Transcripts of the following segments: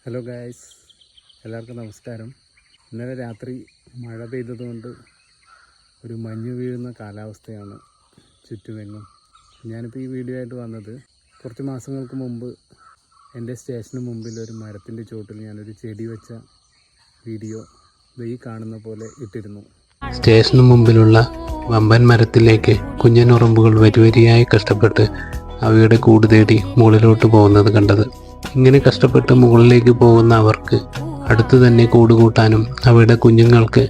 Hello guys, എല്ലാവർക്കും നമസ്കാരം. ഇന്നലെ രാത്രി മഴ പെയ്തതുകൊണ്ട് ഒരു മഞ്ഞ് വീഴുന്ന കാലാവസ്ഥയാണ് ചുറ്റുമെങ്ങും. ഞാനിപ്പോൾ ഈ വീഡിയോ ആയിട്ട് വന്നത് കുറച്ച് മാസങ്ങൾക്ക് മുമ്പ് എൻ്റെ സ്റ്റേഷന് മുമ്പിൽ ഒരു മരത്തിൻ്റെ ചുവട്ടിൽ ഞാനൊരു ചെടി വെച്ച വീഡിയോ ഈ കാണുന്ന പോലെ ഇട്ടിരുന്നു. സ്റ്റേഷന് മുമ്പിലുള്ള വമ്പൻ മരത്തിലേക്ക് കുഞ്ഞനുറുമ്പുകൾ വരിവരിയായി കഷ്ടപ്പെട്ട് അവയുടെ കൂട് തേടി മുകളിലോട്ട് പോകുന്നത് കണ്ടത്. ഇങ്ങനെ കഷ്ടപ്പെട്ട് മുകളിലേക്ക് പോകുന്ന അവർക്ക് അടുത്ത് തന്നെ കൂടുകൂട്ടാനും അവയുടെ കുഞ്ഞുങ്ങൾക്ക്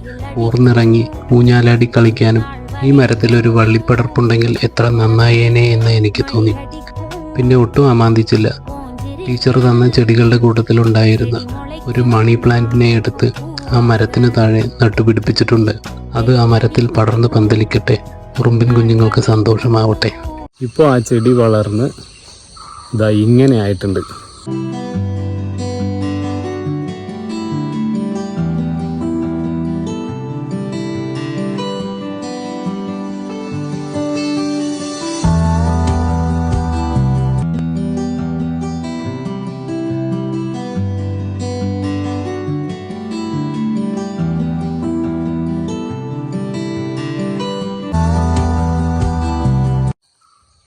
ഊർന്നിറങ്ങി ഊഞ്ഞാലാടി കളിക്കാനും ഈ മരത്തിലൊരു വള്ളിപ്പടർപ്പുണ്ടെങ്കിൽ എത്ര നന്നായേനെ എന്ന് എനിക്ക് തോന്നി. പിന്നെ ഒട്ടും അമാന്തിച്ചില്ല. ടീച്ചർ തന്ന ചെടികളുടെ കൂട്ടത്തിലുണ്ടായിരുന്ന ഒരു മണി പ്ലാന്റിനെ എടുത്ത് ആ മരത്തിന് താഴെ നട്ടുപിടിപ്പിച്ചിട്ടുണ്ട്. അത് ആ മരത്തിൽ പടർന്ന് പന്തലിക്കട്ടെ, ഉറുമ്പിൻ കുഞ്ഞുങ്ങൾക്ക് സന്തോഷമാവട്ടെ. ഇപ്പോൾ ആ ചെടി വളർന്ന് ഇതാ ഇങ്ങനെ ആയിട്ടുണ്ട്.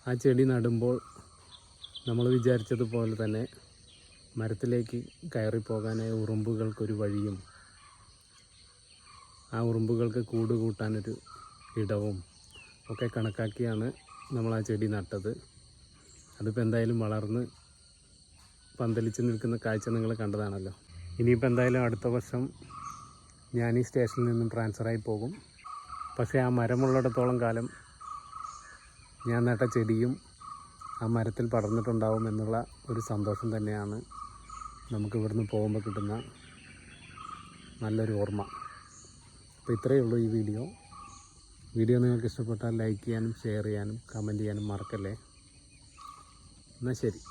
ആ ചെടി നടുമ്പോൾ നമ്മൾ വിചാരിച്ചതുപോലെ തന്നെ മരത്തിലേക്ക് കയറിപ്പോകാനായ ഉറുമ്പുകൾക്കൊരു വഴിയും ആ ഉറുമ്പുകൾക്ക് കൂട് കൂട്ടാനൊരു ഇടവും ഒക്കെ കണക്കാക്കിയാണ് നമ്മൾ ആ ചെടി നട്ടത്. അതിപ്പോൾ എന്തായാലും വളർന്ന് പന്തലിച്ച് നിൽക്കുന്ന കാഴ്ച നിങ്ങൾ കണ്ടതാണല്ലോ. ഇനിയിപ്പോൾ എന്തായാലും അടുത്ത വർഷം ഞാൻ ഈ സ്റ്റേഷനിൽ നിന്നും ട്രാൻസ്ഫറായി പോകും. പക്ഷേ ആ മരമുള്ളിടത്തോളം കാലം ഞാൻ നട്ട ചെടിയും ആ മരത്തിൽ പടർന്നിട്ടുണ്ടാവും എന്നുള്ള ഒരു സന്തോഷം തന്നെയാണ് നമുക്ക് ഇവിടുന്ന് പോകുമ്പോൾ കിട്ടുന്ന നല്ലൊരു ഓർമ്മ. അപ്പോൾ ഇത്രയേ ഉള്ളൂ ഈ വീഡിയോ നിങ്ങൾക്ക് ഇഷ്ടപ്പെട്ടാൽ ലൈക്ക് ചെയ്യാനും ഷെയർ ചെയ്യാനും കമൻറ്റ് ചെയ്യാനും മറക്കല്ലേ. എന്നാൽ ശരി.